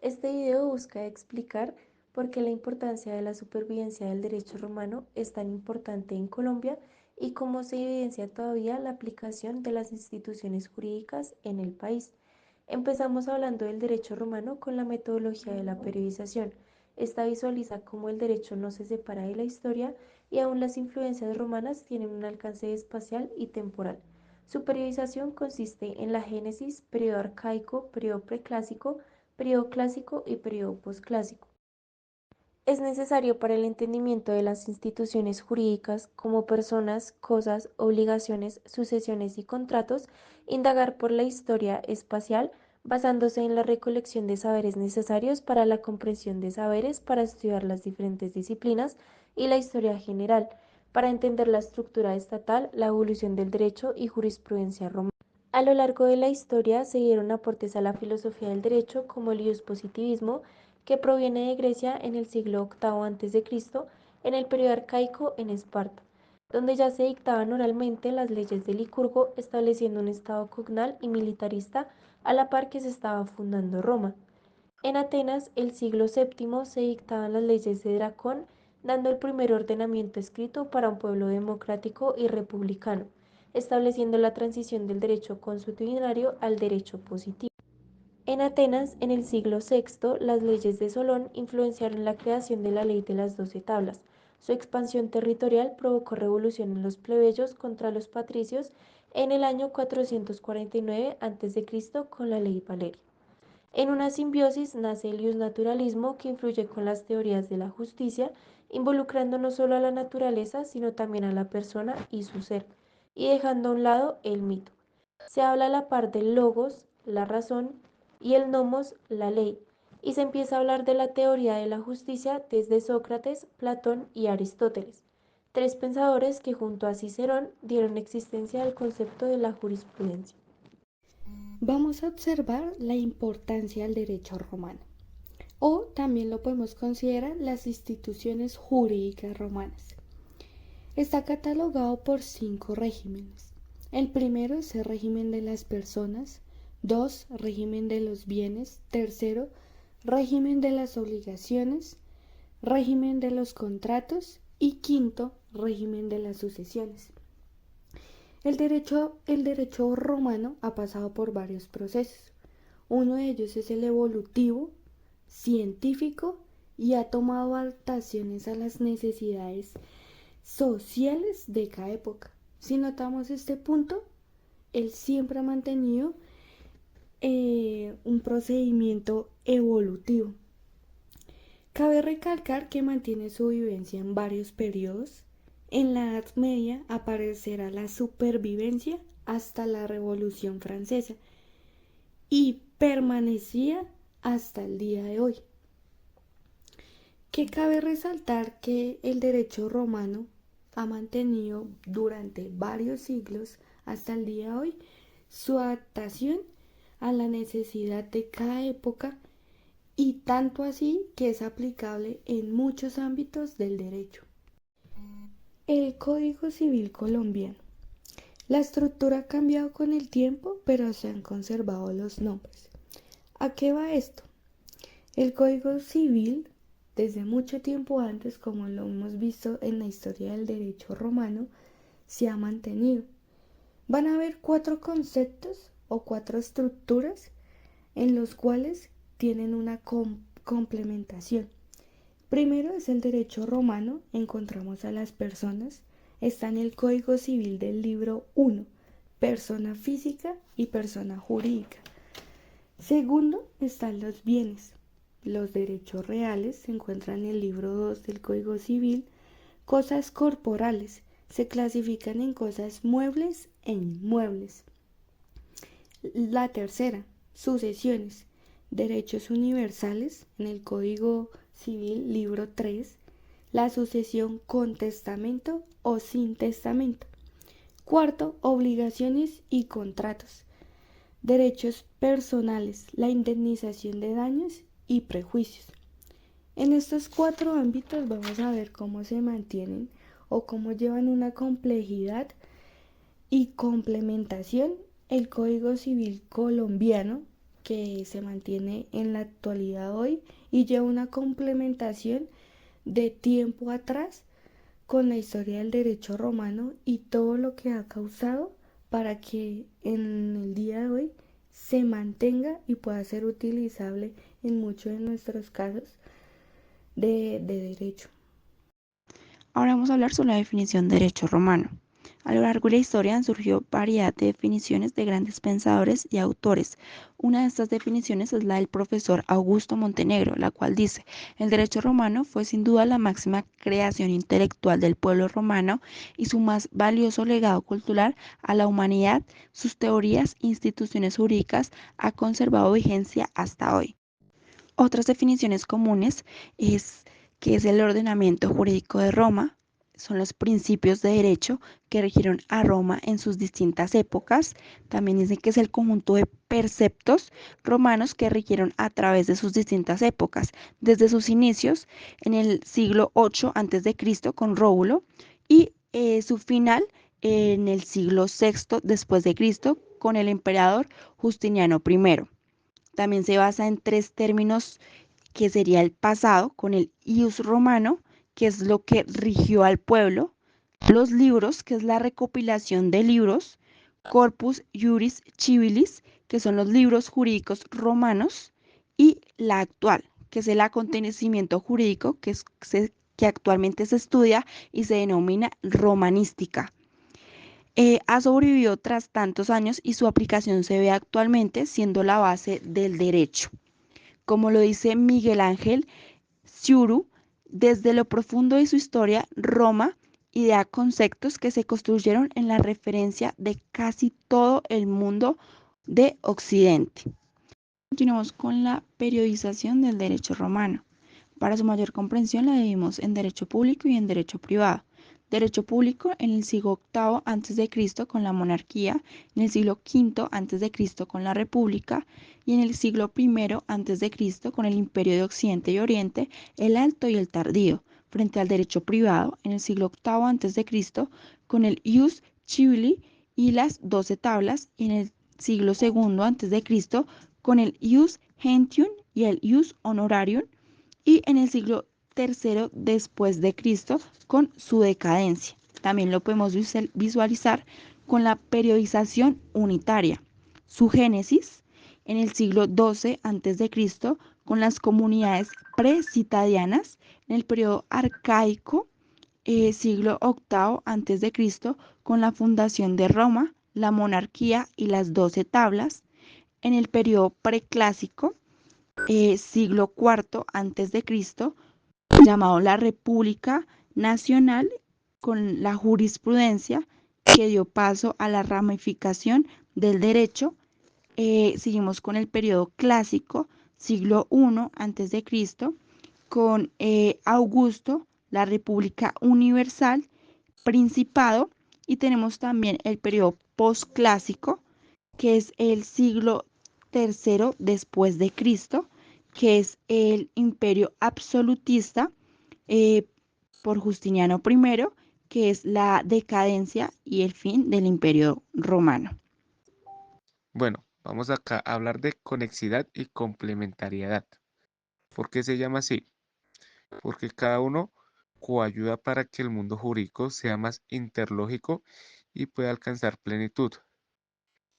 Este video busca explicar por qué la importancia de la supervivencia del derecho romano es tan importante en Colombia y cómo se evidencia todavía la aplicación de las instituciones jurídicas en el país. Empezamos hablando del derecho romano con la metodología de la periodización. Esta visualiza cómo el derecho no se separa de la historia y aún las influencias romanas tienen un alcance espacial y temporal. Su periodización consiste en la génesis, periodo arcaico, periodo preclásico, periodo clásico y periodo posclásico. Es necesario para el entendimiento de las instituciones jurídicas como personas, cosas, obligaciones, sucesiones y contratos, indagar por la historia espacial basándose en la recolección de saberes necesarios para la comprensión de saberes para estudiar las diferentes disciplinas y la historia general, para entender la estructura estatal, la evolución del derecho y jurisprudencia romana. A lo largo de la historia se dieron aportes a la filosofía del derecho como el positivismo, que proviene de Grecia en el siglo VIII a.C., en el periodo arcaico en Esparta, donde ya se dictaban oralmente las leyes de Licurgo, estableciendo un estado cognal y militarista a la par que se estaba fundando Roma. En Atenas, el siglo VII, se dictaban las leyes de Dracón, dando el primer ordenamiento escrito para un pueblo democrático y republicano, estableciendo la transición del derecho consuetudinario al derecho positivo. En Atenas, en el siglo VI, las leyes de Solón influenciaron la creación de la ley de las 12 tablas. Su expansión territorial provocó revolución en los plebeyos contra los patricios en el año 449 a.C. con la ley Valeria. En una simbiosis nace el naturalismo que influye con las teorías de la justicia, involucrando no solo a la naturaleza, sino también a la persona y su ser, y dejando a un lado el mito. Se habla a la par del logos, la razón, y el nomos, la ley, y se empieza a hablar de la teoría de la justicia desde Sócrates, Platón y Aristóteles, tres pensadores que junto a Cicerón dieron existencia al concepto de la jurisprudencia. Vamos a observar la importancia del derecho romano, o también lo podemos considerar las instituciones jurídicas romanas. Está catalogado por 5 regímenes. El primero es el régimen de las personas, 2, régimen de los bienes, tercero, régimen de las obligaciones, régimen de los contratos y quinto, régimen de las sucesiones. El derecho romano ha pasado por varios procesos. Uno de ellos es el evolutivo, científico, y ha tomado adaptaciones a las necesidades sociales de cada época. Si notamos este punto, él siempre ha mantenido un procedimiento evolutivo. Cabe recalcar que mantiene su vivencia en varios periodos. En la Edad Media aparecerá la supervivencia hasta la Revolución Francesa y permanecía hasta el día de hoy. Que cabe resaltar que el derecho romano ha mantenido durante varios siglos hasta el día de hoy su adaptación a la necesidad de cada época, y tanto así que es aplicable en muchos ámbitos del derecho. El Código Civil colombiano. La estructura ha cambiado con el tiempo, pero se han conservado los nombres. ¿A qué va esto? El Código Civil, desde mucho tiempo antes, como lo hemos visto en la historia del derecho romano, se ha mantenido. Van a haber 4 conceptos o 4 estructuras en los cuales tienen una complementación. Primero es el derecho romano, encontramos a las personas, está en el Código Civil del libro 1, persona física y persona jurídica. Segundo están los bienes. Los derechos reales se encuentran en el libro 2 del Código Civil. Cosas corporales se clasifican en cosas muebles e inmuebles. La tercera, sucesiones, derechos universales en el Código Civil, libro 3, la sucesión con testamento o sin testamento. Cuarto, obligaciones y contratos, derechos personales, la indemnización de daños y prejuicios. En estos 4 ámbitos vamos a ver cómo se mantienen o cómo llevan una complejidad y complementación el Código Civil colombiano que se mantiene en la actualidad hoy y lleva una complementación de tiempo atrás con la historia del derecho romano y todo lo que ha causado para que en el día de hoy se mantenga y pueda ser utilizable en muchos de nuestros casos de derecho. Ahora vamos a hablar sobre la definición de derecho romano. A lo largo de la historia han surgido variedad de definiciones de grandes pensadores y autores. Una de estas definiciones es la del profesor Augusto Montenegro, la cual dice: el derecho romano fue sin duda la máxima creación intelectual del pueblo romano y su más valioso legado cultural a la humanidad. Sus teorías e instituciones jurídicas han conservado vigencia hasta hoy. Otras definiciones comunes es que es el ordenamiento jurídico de Roma, son los principios de derecho que rigieron a Roma en sus distintas épocas. También dicen que es el conjunto de preceptos romanos que rigieron a través de sus distintas épocas, desde sus inicios en el siglo 8 a.C. con Rómulo y su final en el siglo VI después de Cristo con el emperador Justiniano I. También se basa en tres términos que sería el pasado, con el ius romano, que es lo que rigió al pueblo, los libros, que es la recopilación de libros, corpus juris civilis, que son los libros jurídicos romanos, y la actual, que es el acontecimiento jurídico que actualmente se estudia y se denomina romanística. Ha sobrevivido tras tantos años y su aplicación se ve actualmente siendo la base del derecho. Como lo dice Miguel Ángel Ciuru, desde lo profundo de su historia, Roma idea conceptos que se construyeron en la referencia de casi todo el mundo de Occidente. Continuamos con la periodización del derecho romano. Para su mayor comprensión la dividimos en derecho público y en derecho privado. Derecho público en el siglo octavo a.C. con la monarquía, en el siglo V a.C. con la república y en el siglo I a.C. con el imperio de Occidente y Oriente, el alto y el tardío, frente al derecho privado en el siglo octavo a.C. con el ius civili y las 12 tablas y en el siglo II a.C. con el ius gentium y el ius honorarium y en el siglo III después de Cristo con su decadencia. También lo podemos visualizar con la periodización unitaria. Su génesis en el siglo XII a.C. con las comunidades precitadianas, en el periodo arcaico, siglo VIII a.C. con la fundación de Roma, la monarquía y las 12 tablas, en el periodo preclásico, siglo IV antes de Cristo, llamado la República Nacional, con la jurisprudencia que dio paso a la ramificación del derecho. Seguimos con el periodo clásico, siglo I antes de Cristo, con Augusto, la República Universal, Principado, y tenemos también el periodo posclásico, que es el siglo III después de Cristo, que es el imperio absolutista eh, por Justiniano I, que es la decadencia y el fin del imperio romano. Bueno, vamos acá a hablar de conexidad y complementariedad. ¿Por qué se llama así? Porque cada uno coayuda para que el mundo jurídico sea más interlógico y pueda alcanzar plenitud.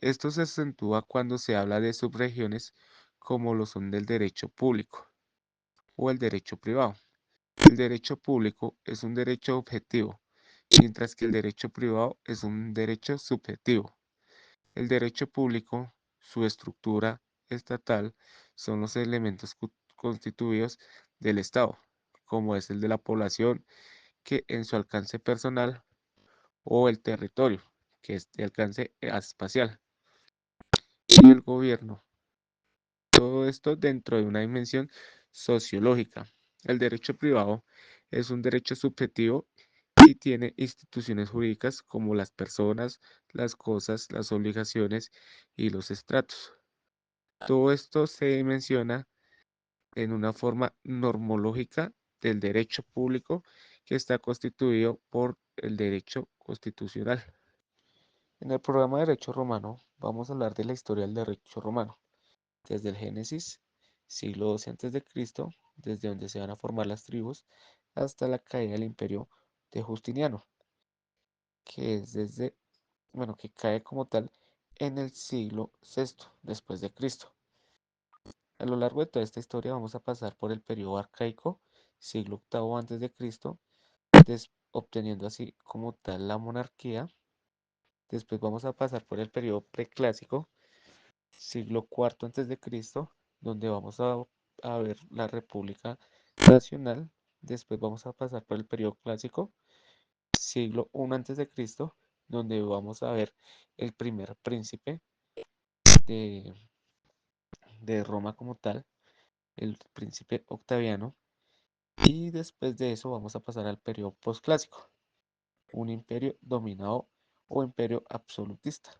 Esto se acentúa cuando se habla de subregiones como lo son del derecho público o el derecho privado. El derecho público es un derecho objetivo, mientras que el derecho privado es un derecho subjetivo. El derecho público, su estructura estatal, son los elementos constituidos del Estado, como es el de la población, que en su alcance personal, o el territorio, que es de alcance espacial, y el gobierno. Todo esto dentro de una dimensión sociológica. El derecho privado es un derecho subjetivo y tiene instituciones jurídicas como las personas, las cosas, las obligaciones y los estratos. Todo esto se dimensiona en una forma normológica del derecho público que está constituido por el derecho constitucional. En el programa de Derecho Romano vamos a hablar de la historia del derecho romano. desde el Génesis, siglo 12 antes de Cristo, desde donde se van a formar las tribus, hasta la caída del imperio de Justiniano, que es desde, bueno, que cae como tal en el siglo sexto después de Cristo. A lo largo de toda esta historia vamos a pasar por el periodo arcaico, siglo octavo antes de Cristo, obteniendo así como tal la monarquía. Después vamos a pasar por el periodo preclásico, siglo cuarto antes de Cristo, donde vamos a ver la República Nacional. Después vamos a pasar por el periodo clásico, siglo I antes de Cristo, donde vamos a ver el primer príncipe de, de Roma como tal, el príncipe Octaviano. Y después de eso vamos a pasar al periodo posclásico, un imperio dominado o imperio absolutista.